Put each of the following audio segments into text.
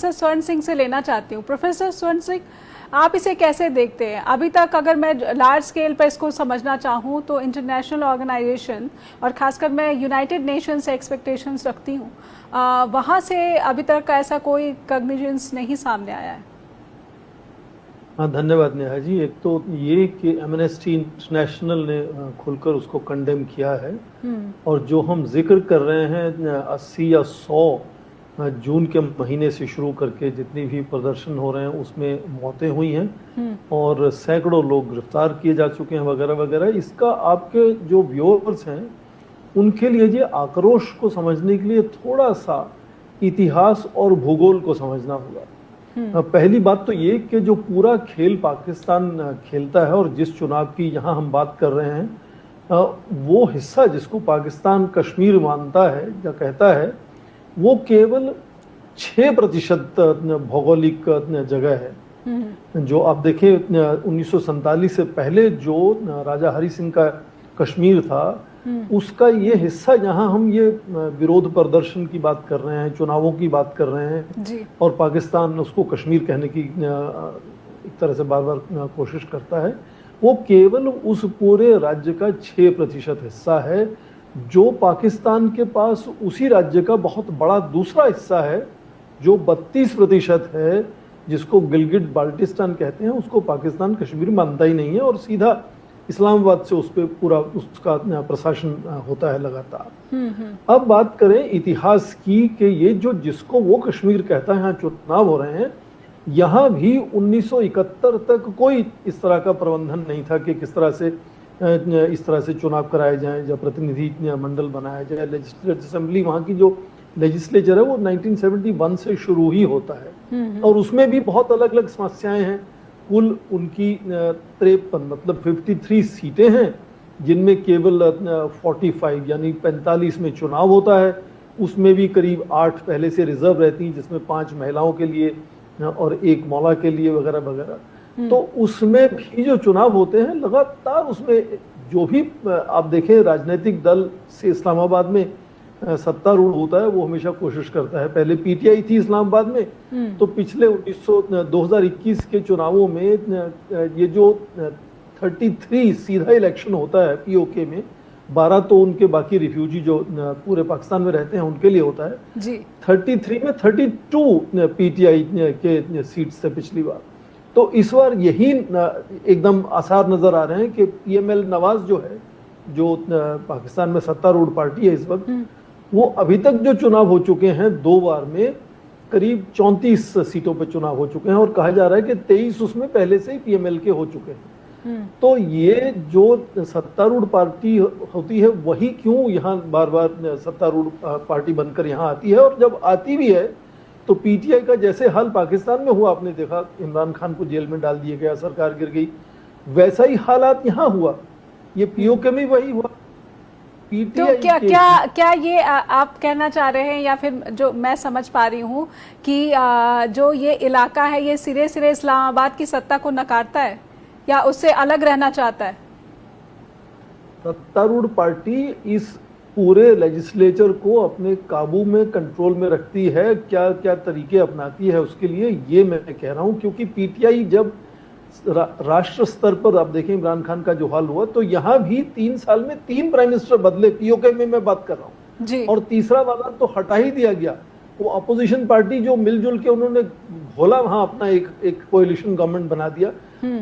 Professor स्वर्ण सिंह से लेना चाहती हूँ। प्रोफेसर स्वर्ण सिंह, आप इसे कैसे देखते हैं? अभी तक अगर मैं लार्ज स्केल पर इसको समझना चाहूँ तो इंटरनेशनल ऑर्गेनाइजेशन और खासकर मैं यूनाइटेड नेशन से एक्सपेक्टेशंस रखती हूँ, वहाँ से अभी तक ऐसा कोई कॉग्निजेंस नहीं सामने आया है। हाँ, धन्यवाद नेहा जी। एक तो ये कि एमनेस्टी इंटरनेशनल ने खुलकर उसको कंडेम किया है, और जो हम जिक्र कर रहे हैं 80 या 100 जून के महीने से शुरू करके जितनी भी प्रदर्शन हो रहे हैं उसमें मौतें हुई हैं और सैकड़ों लोग गिरफ्तार किए जा चुके हैं वगैरह वगैरह। इसका आपके जो व्यूअर्स हैं उनके लिए ये आक्रोश को समझने के लिए थोड़ा सा इतिहास और भूगोल को समझना होगा। पहली बात तो ये कि जो पूरा खेल पाकिस्तान खेलता है और जिस चुनाव की यहाँ हम बात कर रहे हैं, वो हिस्सा जिसको पाकिस्तान कश्मीर मानता है या कहता है, वो केवल 6% भौगोलिक जगह है। जो आप देखें 1947 से पहले जो राजा हरि सिंह का कश्मीर था, उसका ये हिस्सा जहां हम ये विरोध प्रदर्शन की बात कर रहे हैं, चुनावों की बात कर रहे हैं जी। और पाकिस्तान उसको कश्मीर कहने की एक तरह से बार बार कोशिश करता है, वो केवल उस पूरे राज्य का 6% हिस्सा है। जो पाकिस्तान के पास उसी राज्य का बहुत बड़ा दूसरा हिस्सा है जो 32% है, जिसको गिलगिट बाल्टिस्तान कहते हैं, उसको पाकिस्तान कश्मीर मानता ही नहीं है और सीधा इस्लामाबाद से उस पर पूरा उसका प्रशासन होता है लगातार। अब बात करें इतिहास की कि ये जो जिसको वो कश्मीर कहता है, यहाँ चुनाव हो रहे हैं, यहाँ भी 1971 तक कोई इस तरह का प्रबंधन नहीं था कि किस तरह से इस तरह से चुनाव कराए जाएं या प्रतिनिधि मंडल बनाया जाए। लेजिस्लेटिव असेंबली वहाँ की जो लेजिस्लेचर है वो 1971 से शुरू ही होता है और उसमें भी बहुत अलग अलग समस्याएं हैं। कुल उनकी 53 मतलब 53 सीटें हैं, जिनमें केवल 45 यानी 45 में चुनाव होता है। उसमें भी करीब 8 पहले से रिजर्व रहती हैं, जिसमें 5 महिलाओं के लिए और 1 मौला के लिए वगैरह वगैरह। तो उसमें भी जो चुनाव होते हैं लगातार, उसमें जो भी आप देखें राजनीतिक दल से इस्लामाबाद में सत्तारूढ़ होता है वो हमेशा कोशिश करता है। पहले पीटीआई थी इस्लामाबाद में, तो पिछले 2021 के चुनावों में ये जो 33 सीधा इलेक्शन होता है पीओके में, 12 तो उनके बाकी रिफ्यूजी जो पूरे पाकिस्तान में रहते हैं उनके लिए होता है जी। 33 में 32 पीटीआई के सीट्स थे पिछली बार। तो इस बार यही एकदम आसार नजर आ रहे हैं कि पीएमएल नवाज जो है, जो पाकिस्तान में सत्तारूढ़ पार्टी है इस वक्त, वो अभी तक जो चुनाव हो चुके हैं 2 बार में करीब 34 सीटों पर चुनाव हो चुके हैं और कहा जा रहा है कि 23 उसमें पहले से ही पीएमएल के हो चुके हैं। तो ये जो सत्तारूढ़ पार्टी होती है वही क्यों यहाँ बार बार सत्तारूढ़ पार्टी बनकर यहाँ आती है, और जब आती भी है तो पीटीआई का जैसे हाल पाकिस्तान में हुआ, आपने देखा इमरान खान को जेल में डाल दिया गया, सरकार गिर गई, वैसा ही हालात यहाँ हुआ। ये पीओके में वही हुआ। तो क्या ये आप कहना चाह रहे हैं, या फिर जो मैं समझ पा रही हूँ कि जो ये इलाका है ये सिरे सिरे इस्लामाबाद की सत्ता को नकारता है या उससे अलग रहना चाहता है? सत्तारूढ़ पार्टी इस पूरे लेजिस्लेचर को अपने काबू में, कंट्रोल में रखती है। क्या क्या तरीके अपनाती है उसके लिए ये मैं कह रहा हूँ, क्योंकि पीटीआई जब राष्ट्र स्तर पर आप देखें इमरान खान का जो हाल हुआ, तो यहाँ भी 3 साल में 3 प्राइम मिनिस्टर बदले, पीओके में मैं बात कर रहा हूँ, और तीसरा वाला तो हटा ही दिया गया। वो अपोजिशन पार्टी जो मिलजुल के उन्होंने घोला वहां अपना एक कोएलिशन गवर्नमेंट बना दिया।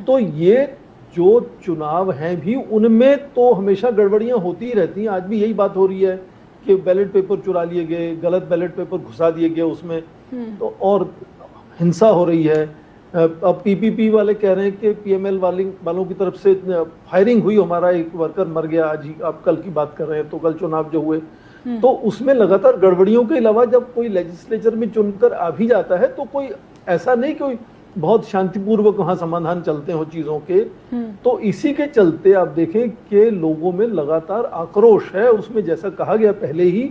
तो ये जो चुनाव हैं भी उनमें तो हमेशा गड़बड़ियां होती ही रहती हैं। आज भी यही बात हो रही है कि बैलेट पेपर चुरा लिए गए, गलत बैलेट पेपर घुसा दिए गए उसमें, तो और हिंसा हो रही है। अब पीपीपी वाले कह रहे हैं कि पीएमएल वालों की तरफ से फायरिंग हुई, हमारा एक वर्कर मर गया। आज ही आप कल की बात कर रहे हैं, तो कल चुनाव जो हुए तो उसमें लगातार गड़बड़ियों के अलावा जब कोई लेजिस्लेचर में चुनकर आ भी जाता है तो कोई ऐसा नहीं कोई बहुत शांतिपूर्वक वहां समाधान चलते हो चीजों के। तो इसी के चलते आप देखें कि लोगों में लगातार आक्रोश है। उसमें जैसा कहा गया पहले ही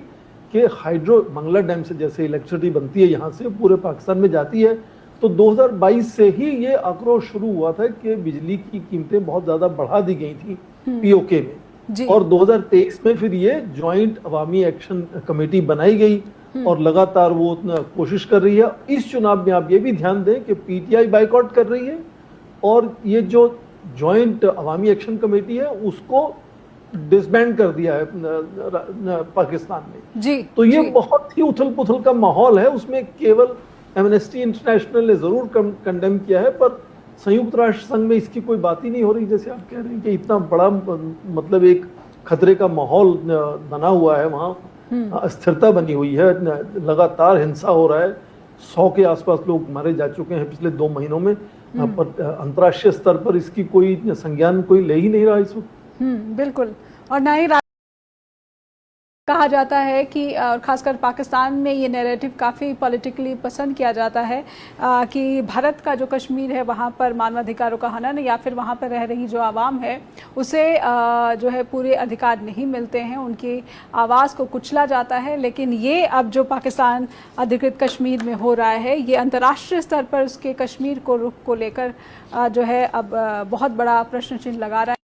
कि हाइड्रो मंगला डैम से जैसे इलेक्ट्रिसिटी बनती है यहाँ से पूरे पाकिस्तान में जाती है, तो 2022 से ही ये आक्रोश शुरू हुआ था कि बिजली की कीमतें बहुत ज्यादा बढ़ा दी गई थी पीओके में, और 2023 में फिर ये ज्वाइंट अवामी एक्शन कमेटी बनाई गई और लगातार वो कोशिश कर रही है। इस चुनाव में आप ये भी ध्यान दें कि पीटीआई बाइकआउट कर रही है और ये जो जॉइंट अवामी एक्शन कमेटी है उसको डिसबैंड कर दिया है पाकिस्तान ने। जी, तो ये जी। बहुत ही उथल पुथल का माहौल है। उसमें केवल एमनेस्टी इंटरनेशनल ने जरूर कंडेम किया है, पर संयुक्त राष्ट्र संघ में इसकी कोई बात ही नहीं हो रही। जैसे आप कह रहे हैं कि इतना बड़ा मतलब एक खतरे का माहौल बना हुआ है, वहाँ अस्थिरता बनी हुई है, लगातार हिंसा हो रहा है, 100 के आसपास लोग मारे जा चुके हैं पिछले 2 महीनों में, पर अंतर्राष्ट्रीय स्तर पर इसकी कोई संज्ञान कोई ले ही नहीं रहा इस वक्त। बिल्कुल। और ना ही कहा जाता है कि खासकर पाकिस्तान में ये नैरेटिव काफ़ी पॉलिटिकली पसंद किया जाता है कि भारत का जो कश्मीर है वहाँ पर मानवाधिकारों का हनन या फिर वहाँ पर रह रही जो आवाम है उसे जो है पूरे अधिकार नहीं मिलते हैं, उनकी आवाज़ को कुचला जाता है। लेकिन ये अब जो पाकिस्तान अधिकृत कश्मीर में हो रहा है, ये अंतर्राष्ट्रीय स्तर पर उसके कश्मीर को रुख को लेकर जो है अब बहुत बड़ा प्रश्न चिन्ह लगा रहा है।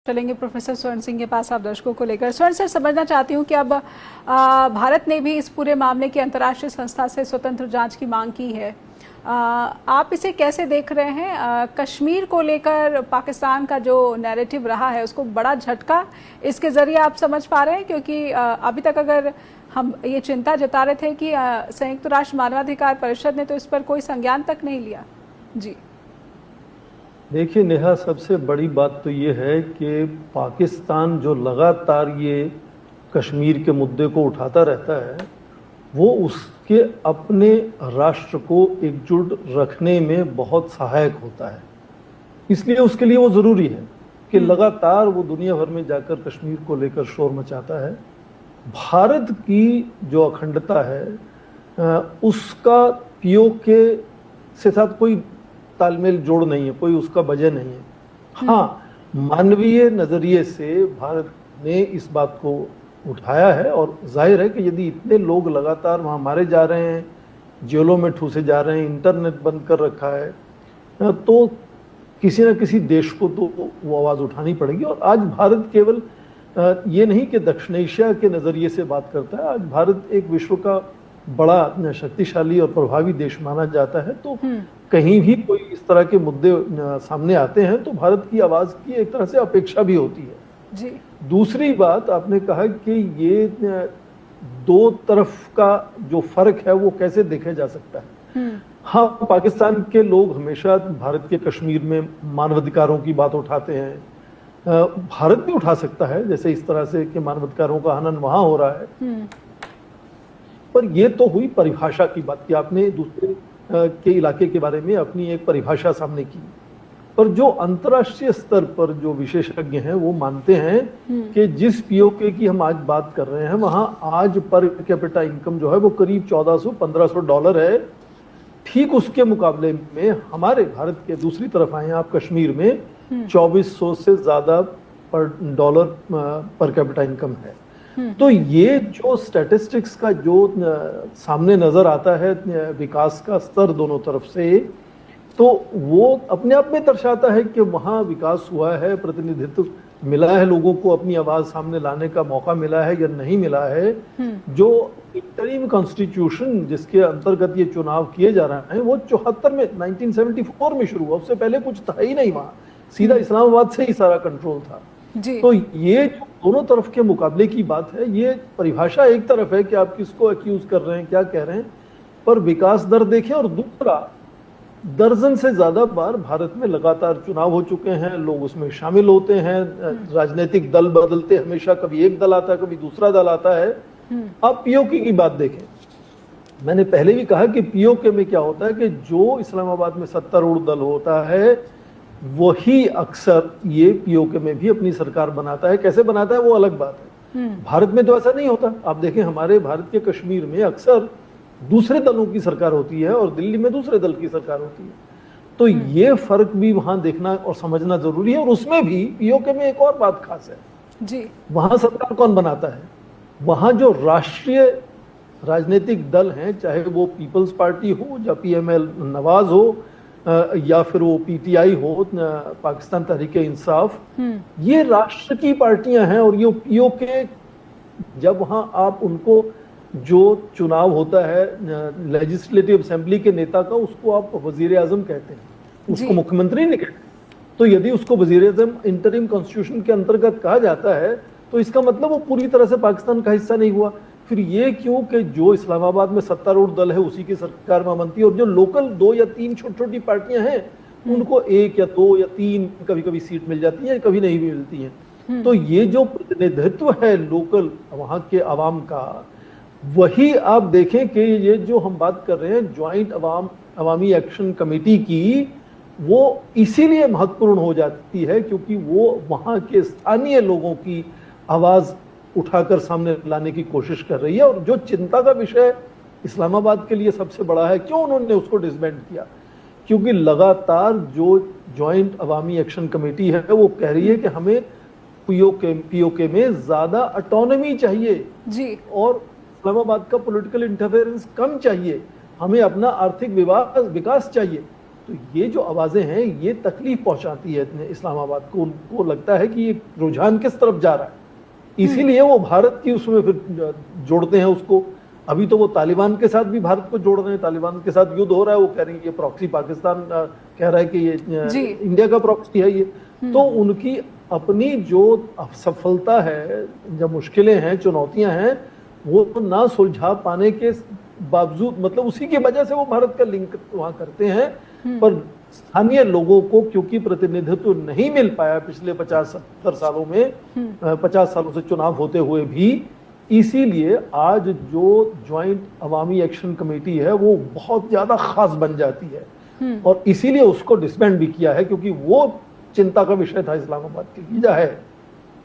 चलेंगे प्रोफेसर स्वर्ण सिंह के पास आप दर्शकों को लेकर। स्वर्ण सर, समझना चाहती हूँ कि अब भारत ने भी इस पूरे मामले की अंतर्राष्ट्रीय संस्था से स्वतंत्र जांच की मांग की है। आप इसे कैसे देख रहे हैं? कश्मीर को लेकर पाकिस्तान का जो नैरेटिव रहा है उसको बड़ा झटका इसके जरिए आप समझ पा रहे हैं? क्योंकि अभी तक अगर हम ये चिंता जता रहे थे कि संयुक्त राष्ट्र मानवाधिकार परिषद ने तो इस पर कोई संज्ञान तक नहीं लिया। जी देखिए नेहा, सबसे बड़ी बात तो ये है कि पाकिस्तान जो लगातार ये कश्मीर के मुद्दे को उठाता रहता है, वो उसके अपने राष्ट्र को एकजुट रखने में बहुत सहायक होता है। इसलिए उसके लिए वो ज़रूरी है कि लगातार वो दुनिया भर में जाकर कश्मीर को लेकर शोर मचाता है। भारत की जो अखंडता है उसका पीओके से साथ कोई तालमेल जोड़ नहीं है, कोई उसका वजह नहीं है। हाँ, मानवीय नजरिए से भारत ने इस बात को उठाया है और जाहिर है कि यदि इतने लोग लगातार वहाँ मारे जा रहे हैं, जेलों में ठूसे जा रहे हैं, इंटरनेट बंद कर रखा है, तो किसी न किसी देश को तो वो आवाज़ उठानी पड़ेगी। और आज भारत केवल ये नहीं कि दक्षिण एशिया के नज़रिए से बात करता है, आज भारत एक विश्व का बड़ा शक्तिशाली और प्रभावी देश माना जाता है। तो कहीं भी कोई इस तरह के मुद्दे सामने आते हैं तो भारत की आवाज़ की एक तरह से अपेक्षा भी होती है। जी। दूसरी बात, आपने कहा कि ये दो तरफ का जो फर्क है वो कैसे देखा जा सकता है। हाँ, पाकिस्तान के लोग हमेशा भारत के कश्मीर में मानवाधिकारों की बात उठाते हैं, भारत भी उठा सकता है, जैसे इस तरह से कि मानवाधिकारों का हनन वहां हो रहा है। पर यह तो हुई परिभाषा की बात कि आपने दूसरे के इलाके के बारे में अपनी एक परिभाषा सामने की। पर जो अंतर्राष्ट्रीय स्तर पर जो विशेषज्ञ हैं वो मानते हैं कि जिस पीओके की हम आज बात कर रहे हैं वहां आज पर कैपिटा इनकम जो है वो करीब $1400-1500 है। ठीक उसके मुकाबले में हमारे भारत के दूसरी तरफ आए आप कश्मीर में 2400 से ज्यादा $पर पर कैपिटा इनकम है। तो ये जो स्टैटिस्टिक्स का जो सामने नजर आता है विकास का स्तर दोनों तरफ से, तो वो अपने आप में दर्शाता है कि वहाँ विकास हुआ है, प्रतिनिधित्व मिला है, लोगों को अपनी आवाज सामने लाने का मौका मिला है या नहीं मिला है। जो इंटरिम कॉन्स्टिट्यूशन जिसके अंतर्गत ये चुनाव किए जा रहे हैं वो 74 में 1974 में शुरू हुआ, उससे पहले कुछ था ही नहीं, वहाँ सीधा इस्लामाबाद से ही सारा कंट्रोल था। जी। तो ये जो दोनों तरफ के मुकाबले की बात है, ये परिभाषा एक तरफ है कि आप किसको अक्यूज कर रहे हैं, क्या कह रहे हैं, पर विकास दर देखें। और दूसरा, दर्जन से ज्यादा बार भारत में लगातार चुनाव हो चुके हैं, लोग उसमें शामिल होते हैं, राजनीतिक दल बदलते, हमेशा कभी एक दल आता है कभी दूसरा दल आता है। आप पीओके की बात देखें, मैंने पहले भी कहा कि पीओके में क्या होता है कि जो इस्लामाबाद में सत्तारूढ़ दल होता है वही अक्सर ये पीओके में भी अपनी सरकार बनाता है। कैसे बनाता है वो अलग बात है, भारत में तो ऐसा नहीं होता। आप देखें हमारे भारत के कश्मीर में अक्सर दूसरे दलों की सरकार होती है और दिल्ली में दूसरे दल की सरकार होती है। तो ये फर्क भी वहां देखना और समझना जरूरी है। और उसमें भी पीओके में एक और बात खास है जी, वहां सरकार कौन बनाता है, वहां जो राष्ट्रीय राजनीतिक दल हैं, चाहे वो पीपल्स पार्टी हो या पीएमएल नवाज हो या फिर वो पीटीआई हो पाकिस्तान तहरीक इंसाफ, ये राष्ट्र की पार्टियां हैं। और ये पीओके जब वहां आप उनको जो चुनाव होता है लेजिस्लेटिव असेंबली के नेता का, उसको आप वजीर आजम कहते हैं, उसको मुख्यमंत्री नहीं कहते। तो यदि उसको वजीर आजम इंटरिम कॉन्स्टिट्यूशन के अंतर्गत कहा जाता है तो इसका मतलब वो पूरी तरह से पाकिस्तान का हिस्सा नहीं हुआ। फिर ये क्यों कि जो इस्लामाबाद में सत्तारूढ़ दल है उसी की सरकार में बनती है, और जो लोकल 2 या 3 छोटी छोटी पार्टियां हैं उनको 1 या 2 या 3 कभी कभी सीट मिल जाती है, कभी नहीं भी मिलती है। तो ये जो प्रतिनिधित्व है लोकल वहां के अवाम का, वही आप देखें कि ये जो हम बात कर रहे हैं ज्वाइंट अवामी एक्शन कमेटी की, वो इसीलिए महत्वपूर्ण हो जाती है क्योंकि वो वहां के स्थानीय लोगों की आवाज उठाकर सामने लाने की कोशिश कर रही है। और जो चिंता का विषय इस्लामाबाद के लिए सबसे बड़ा है, क्यों उन्होंने उसको डिसबैंड किया, क्योंकि लगातार जो ज्वाइंट अवामी एक्शन कमेटी है वो कह रही है कि हमें पीओके में ज्यादा ऑटोनॉमी चाहिए जी, और इस्लामाबाद का पॉलिटिकल इंटरफेरेंस कम चाहिए, हमें अपना आर्थिक विकास चाहिए। तो ये जो आवाजें हैं ये तकलीफ पहुंचाती है इस्लामाबाद को। उनको लगता है कि ये रुझान किस तरफ जा रहा है, इसीलिए वो भारत की उसमें फिर जोड़ते हैं उसको। अभी तो वो तालिबान के साथ भी भारत को जोड़ रहे हैं, तालिबान के साथ युद्ध हो रहा है, वो कह रहे हैं ये प्रॉक्सी पाकिस्तान कह रहा है कि ये इंडिया का प्रॉक्सी है ये। तो उनकी अपनी जो असफलता है, जब मुश्किलें हैं, चुनौतियां हैं, वो ना सुलझा पाने के बावजूद, मतलब उसी की वजह से वो भारत का लिंक वहां करते हैं। पर स्थानीय लोगों को क्योंकि प्रतिनिधित्व नहीं मिल पाया पिछले 50-70 सालों में, 50 सालों से चुनाव होते हुए भी, इसीलिए आज जो ज्वाइंट अवामी एक्शन कमेटी है वो बहुत ज्यादा खास बन जाती है, और इसीलिए उसको डिसबैंड भी किया है क्योंकि वो चिंता का विषय था इस्लामाबाद के लिए है।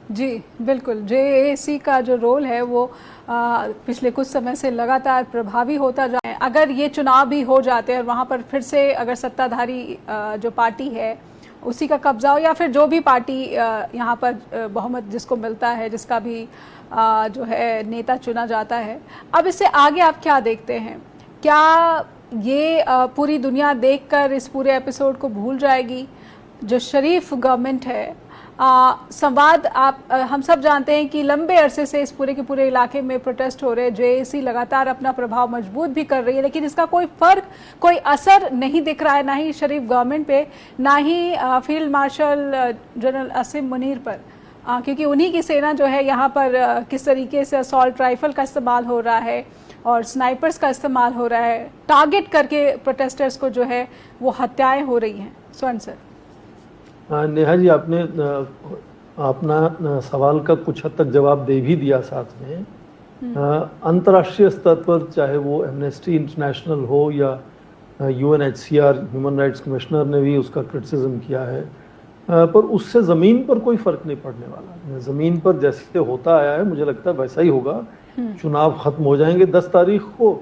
जी बिल्कुल, जेएसी का जो रोल है वो पिछले कुछ समय से लगातार प्रभावी होता जाए। अगर ये चुनाव भी हो जाते हैं और वहाँ पर फिर से अगर सत्ताधारी जो पार्टी है उसी का कब्जा हो, या फिर जो भी पार्टी यहाँ पर बहुमत जिसको मिलता है, जिसका भी जो है नेता चुना जाता है, अब इससे आगे आप क्या देखते हैं? क्या ये पूरी दुनिया देखकर इस पूरे एपिसोड को भूल जाएगी? जो शरीफ गवर्नमेंट है, संवाद हम सब जानते हैं कि लंबे अरसे से इस पूरे के पूरे इलाके में प्रोटेस्ट हो रहे हैं, जेएसी लगातार अपना प्रभाव मजबूत भी कर रही है, लेकिन इसका कोई फर्क, कोई असर नहीं दिख रहा है, ना ही शरीफ गवर्नमेंट पे, ना ही फील्ड मार्शल जनरल असीम मुनीर पर, क्योंकि उन्हीं की सेना जो है यहाँ पर किस तरीके से असॉल्ट राइफल का इस्तेमाल हो रहा है और स्नाइपर्स का इस्तेमाल हो रहा है, टारगेट करके प्रोटेस्टर्स को जो है वो हत्याएं हो रही हैं। स्वर्ण सर। नेहा जी, आपने अपना सवाल का कुछ हद तक जवाब दे भी दिया साथ में। अंतर्राष्ट्रीय स्तर पर चाहे वो एमनेस्टी इंटरनेशनल हो या यूएनएचसीआर, ह्यूमन राइट्स कमिश्नर ने भी उसका क्रिटिसिज्म किया है, पर उससे ज़मीन पर कोई फ़र्क नहीं पड़ने वाला। ज़मीन पर जैसे होता आया है मुझे लगता है वैसा ही होगा। चुनाव ख़त्म हो जाएंगे 10 तारीख को,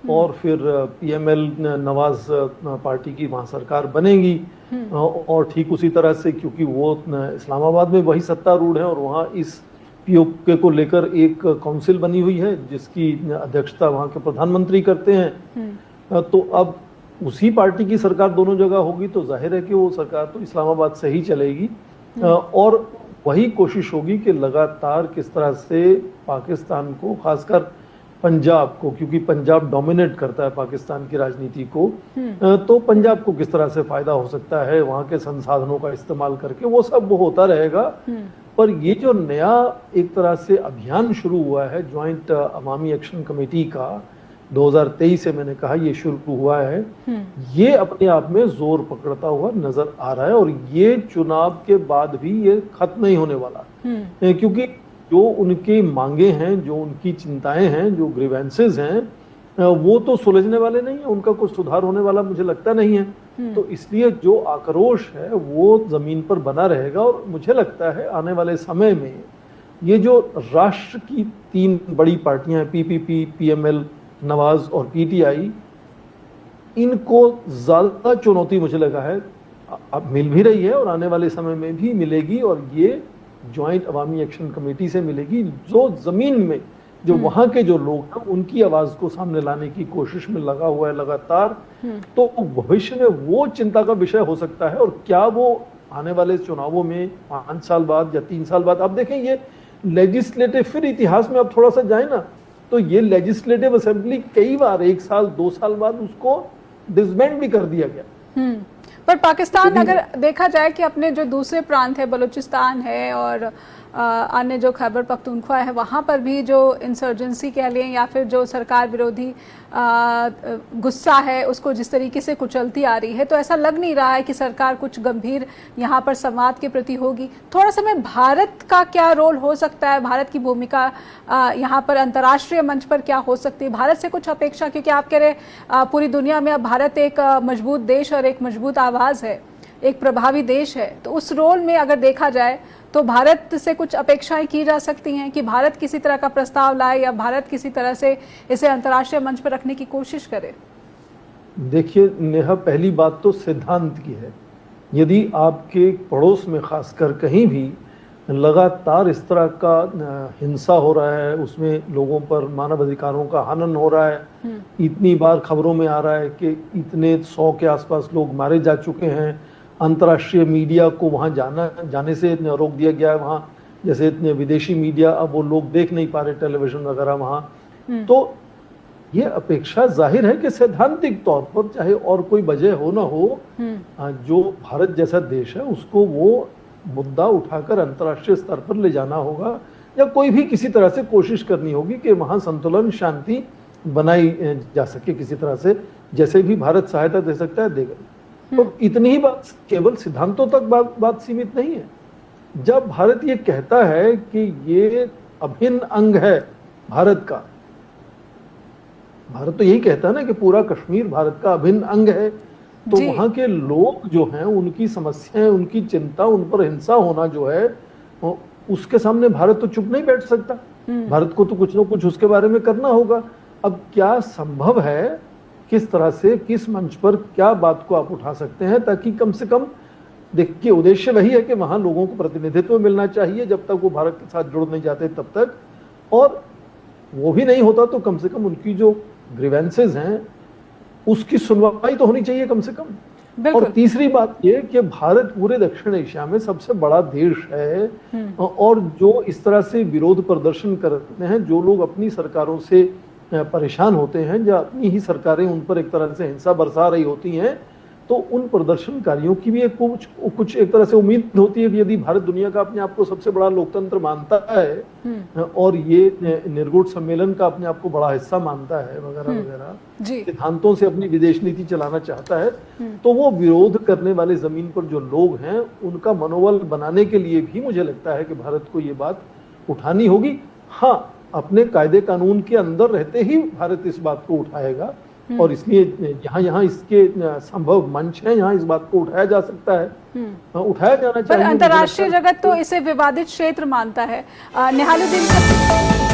और फिर पीएमएल नवाज पार्टी की वहाँ सरकार बनेगी, और ठीक उसी तरह से, क्योंकि वो इस्लामाबाद में वही सत्तारूढ़ है और वहाँ इस पीओके को लेकर एक काउंसिल बनी हुई है जिसकी अध्यक्षता वहाँ के प्रधानमंत्री करते हैं। तो अब उसी पार्टी की सरकार दोनों जगह होगी, तो जाहिर है कि वो सरकार तो इस्लामाबाद से ही चलेगी, और वही कोशिश होगी कि लगातार किस तरह से पाकिस्तान को, खासकर पंजाब को, क्योंकि पंजाब डोमिनेट करता है पाकिस्तान की राजनीति को, तो पंजाब को किस तरह से फायदा हो सकता है वहाँ के संसाधनों का इस्तेमाल करके, वो सब वो होता रहेगा। पर ये जो नया एक तरह से अभियान शुरू हुआ है ज्वाइंट अवामी एक्शन कमेटी का, 2023 से मैंने कहा ये शुरू हुआ है, ये अपने आप में जोर पकड़ता हुआ नजर आ रहा है, और ये चुनाव के बाद भी ये खत्म नहीं होने वाला, क्योंकि जो उनकी मांगे हैं, जो उनकी चिंताएं हैं, जो ग्रीवेंसेस हैं, वो तो सुलझने वाले नहीं है, उनका कुछ सुधार होने वाला मुझे लगता नहीं है। तो इसलिए जो आक्रोश है वो जमीन पर बना रहेगा, और मुझे लगता है आने वाले समय में ये जो राष्ट्र की 3 बड़ी पार्टियां, पीपीपी, पीएमएल, नवाज और पीटीआई, इनको ज्यादा चुनौती मुझे लगा है अब मिल भी रही है और आने वाले समय में भी मिलेगी, और ये ज्वाइंट अवामी एक्शन कमेटी से मिलेगी, जो जमीन में जो वहां के जो लोग हैं उनकी आवाज को सामने लाने की कोशिश में लगा हुआ है लगातार। तो भविष्य में वो चिंता का विषय हो सकता है, और क्या वो आने वाले चुनावों में 5 साल बाद या 3 साल बाद, आप देखें ये लेजिस्लेटिव, फिर इतिहास में आप थोड़ा सा जाए ना, तो ये लेजिस्लेटिव असेंबली कई बार 1 साल 2 साल बाद उसको डिसबैंड भी कर दिया गया। पर पाकिस्तान अगर देखा जाए कि अपने जो दूसरे प्रांत है, बलूचिस्तान है और अन्य जो खैबर पख्तूनख्वा है, वहाँ पर भी जो इंसर्जेंसी कह लें या फिर जो सरकार विरोधी गुस्सा है उसको जिस तरीके से कुचलती आ रही है, तो ऐसा लग नहीं रहा है कि सरकार कुछ गंभीर यहाँ पर संवाद के प्रति होगी। थोड़ा समय भारत का क्या रोल हो सकता है, भारत की भूमिका यहाँ पर अंतर्राष्ट्रीय मंच पर क्या हो सकती है, भारत से कुछ अपेक्षा, क्योंकि आप कह रहे पूरी दुनिया में अब भारत एक मजबूत देश और एक मजबूत आवाज़ है, एक प्रभावी देश है, तो उस रोल में अगर देखा जाए तो भारत से कुछ अपेक्षाएं की जा सकती हैं कि भारत किसी तरह का प्रस्ताव लाए या भारत किसी तरह से इसे अंतर्राष्ट्रीय मंच पर रखने की कोशिश करे। देखिए नेहा, पहली बात तो सिद्धांत की है। यदि आपके पड़ोस में खासकर कहीं भी लगातार इस तरह का हिंसा हो रहा है, उसमें लोगों पर मानव अधिकारों का हनन हो रहा है, इतनी बार खबरों में आ रहा है कि इतने 100 के आसपास लोग मारे जा चुके हैं, अंतर्राष्ट्रीय मीडिया को वहाँ जाने से रोक दिया गया है, वहाँ जैसे इतने विदेशी मीडिया अब वो लोग देख नहीं पा रहे टेलीविजन वगैरह वहाँ, तो ये अपेक्षा जाहिर है कि सैद्धांतिक तौर पर चाहे और कोई वजह हो ना हो, जो भारत जैसा देश है उसको वो मुद्दा उठाकर अंतर्राष्ट्रीय स्तर पर ले जाना होगा, या कोई भी किसी तरह से कोशिश करनी होगी कि वहाँ संतुलन शांति बनाई जा सके किसी तरह से, जैसे भी भारत सहायता दे सकता है देगा। तो इतनी ही बात केवल सिद्धांतों तक बात सीमित नहीं है। जब भारत ये कहता है कि ये अभिन्न अंग है भारत का, भारत तो यही कहता है ना कि पूरा कश्मीर भारत का अभिन्न अंग है, तो वहां के लोग जो हैं उनकी समस्याएं, उनकी चिंता, उन पर हिंसा होना जो है उसके सामने भारत तो चुप नहीं बैठ सकता। भारत को तो कुछ ना कुछ उसके बारे में करना होगा। अब क्या संभव है, किस तरह से, किस मंच पर क्या बात को आप उठा सकते हैं ताकि कम से कम, देखिए उद्देश्य वही है कि वहां लोगों को प्रतिनिधित्व मिलना चाहिए जब तक वो भारत के साथ जुड़ नहीं जाते तब तक, और वो भी नहीं होता तो कम से कम उनकी जो ग्रीवेंसेस हैं उसकी सुनवाई तो होनी चाहिए कम से कम। और तीसरी बात ये कि भारत पूरे दक्षिण एशिया में सबसे बड़ा देश है, और जो इस तरह से विरोध प्रदर्शन करते हैं, जो लोग अपनी सरकारों से परेशान होते हैं या अपनी ही सरकारें उन पर एक तरह से हिंसा बरसा रही होती हैं, तो उन प्रदर्शनकारियों की भी कुछ एक तरह से उम्मीद होती है कि यदि भारत दुनिया का अपने आप को सबसे बड़ा लोकतंत्र मानता है और ये निर्गुण सम्मेलन का अपने आप को बड़ा हिस्सा मानता है वगैरह वगैरह, सिद्धांतों से अपनी विदेश नीति चलाना चाहता है, तो वो विरोध करने वाले जमीन पर जो लोग हैं उनका मनोबल बनाने के लिए भी मुझे लगता है कि भारत को ये बात उठानी होगी। हाँ, अपने कायदे कानून के अंदर रहते ही भारत इस बात को उठाएगा, और इसलिए जहाँ इसके संभव मंच है यहाँ इस बात को उठाया जा सकता है, उठाया जाना चाहिए। पर अंतर्राष्ट्रीय जगत तो इसे विवादित क्षेत्र मानता है। निहालुद्दीन